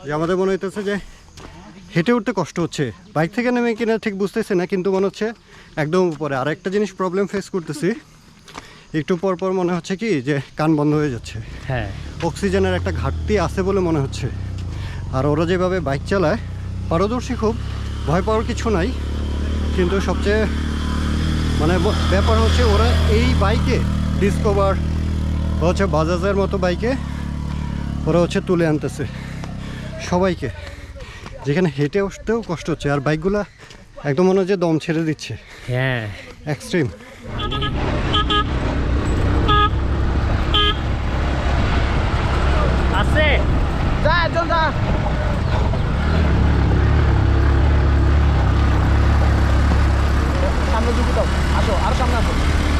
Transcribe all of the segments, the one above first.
যে আমাদের মনে হইতেছে যে হেঁটে উঠতে কষ্ট হচ্ছে, বাইক থেকে নেমে কিনা ঠিক বুঝতেছি না, কিন্তু মনে হচ্ছে একদম উপরে। আর একটা জিনিস প্রবলেম ফেস করতেছি, একটু পর পর মনে হচ্ছে কি যে কান বন্ধ হয়ে যাচ্ছে। হ্যাঁ, অক্সিজেনের একটা ঘাটতি আছে বলে মনে হচ্ছে। আর ওরা যেভাবে বাইক চালায় পারদর্শী, খুব ভয় পাওয়ার কিছু নাই। কিন্তু সবচেয়ে মানে ব্যাপার হচ্ছে ওরা এই বাইকে ডিসকভার হচ্ছে বাজাজের মতো বাইকে ওরা হচ্ছে তুলে আনতেছে সবাইকে, যেখানে হেঁটে আসতেও কষ্ট হচ্ছে। আর বাইকগুলা একদম মনে হচ্ছে দম ছেড়ে দিচ্ছে। হ্যাঁ, এক্সট্রিম। আছে যা একজন যা। সামনে ঝুঁকি দাও, আসো আরো সামনে আসো।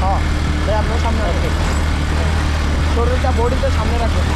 হ্যাঁ ভাই, আপনার সামনে আসো, শরীরটা বডিতে সামনে রাখবেন।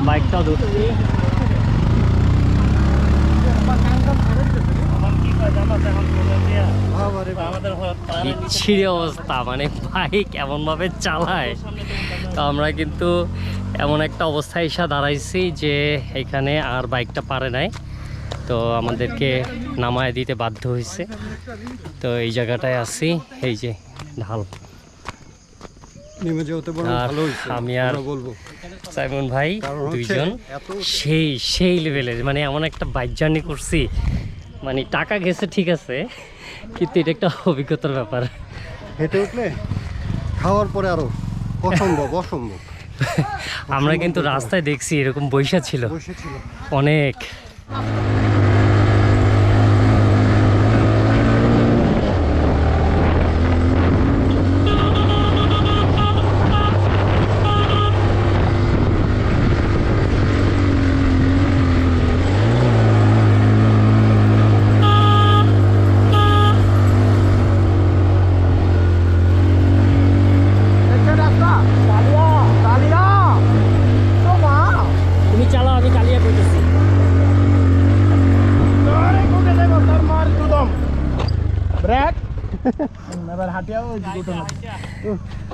বাইকটাও ধরছি। বিচ্ছিরি অবস্থা, মানে বাইক এমনভাবে চালায়। তো আমরা কিন্তু এমন একটা অবস্থায় এসে দাঁড়াইছি যে এখানে আর বাইকটা পারে নাই, তো আমাদেরকে নামায় দিতে বাধ্য হয়েছে। তো এই জায়গাটায় আছি, এই যে ঢাল। আর আমি আর সাইমন ভাই দুইজন সেই লেভেলের, মানে এমন একটা বাইক জার্নি করছি, মানে টাকা গেছে ঠিক আছে, কিন্তু এটা একটা অভিজ্ঞতার ব্যাপার। হেঁটে উঠলে খাওয়ার পরে আরো অসম্ভব। আমরা কিন্তু রাস্তায় দেখছি এরকম বৈশা ছিল অনেক।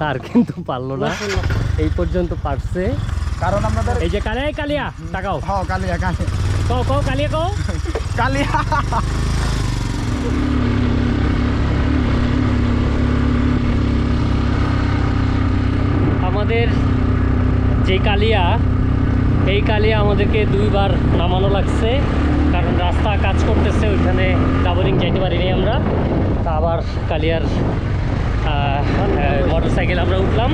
আর কিন্তু পারলো না, এই পর্যন্ত পারছে, কারণ আমাদের এই যে কালিয়া তাকাও। হ্যাঁ কালিয়া কও কালিয়া কও কালিয়া। আমাদের যে কালিয়া, এই কালিয়া আমাদেরকে 2 বার নামানো লাগছে, কারণ রাস্তা কাজ করতেছে, ওইখানে ডাবলিং যাইতে পারিনি আমরা। তা আবার কালিয়ার মোটর সাইকেল আমরা উঠলাম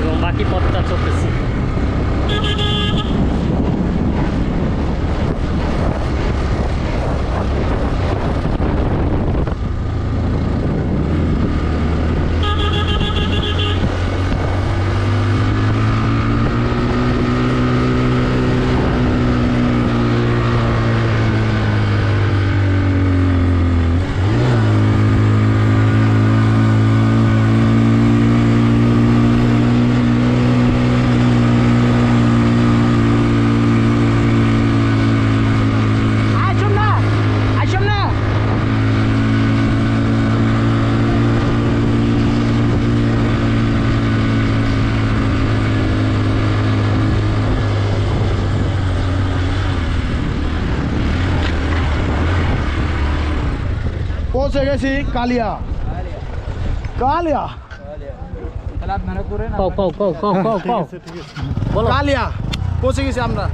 এবং বাকি পথটা চলতেছি। পৌঁছে গেছি কালিয়া। কালিয়া কও কও কও কও কও কও বলো। কালিয়া পৌঁছে গেছি আমরা।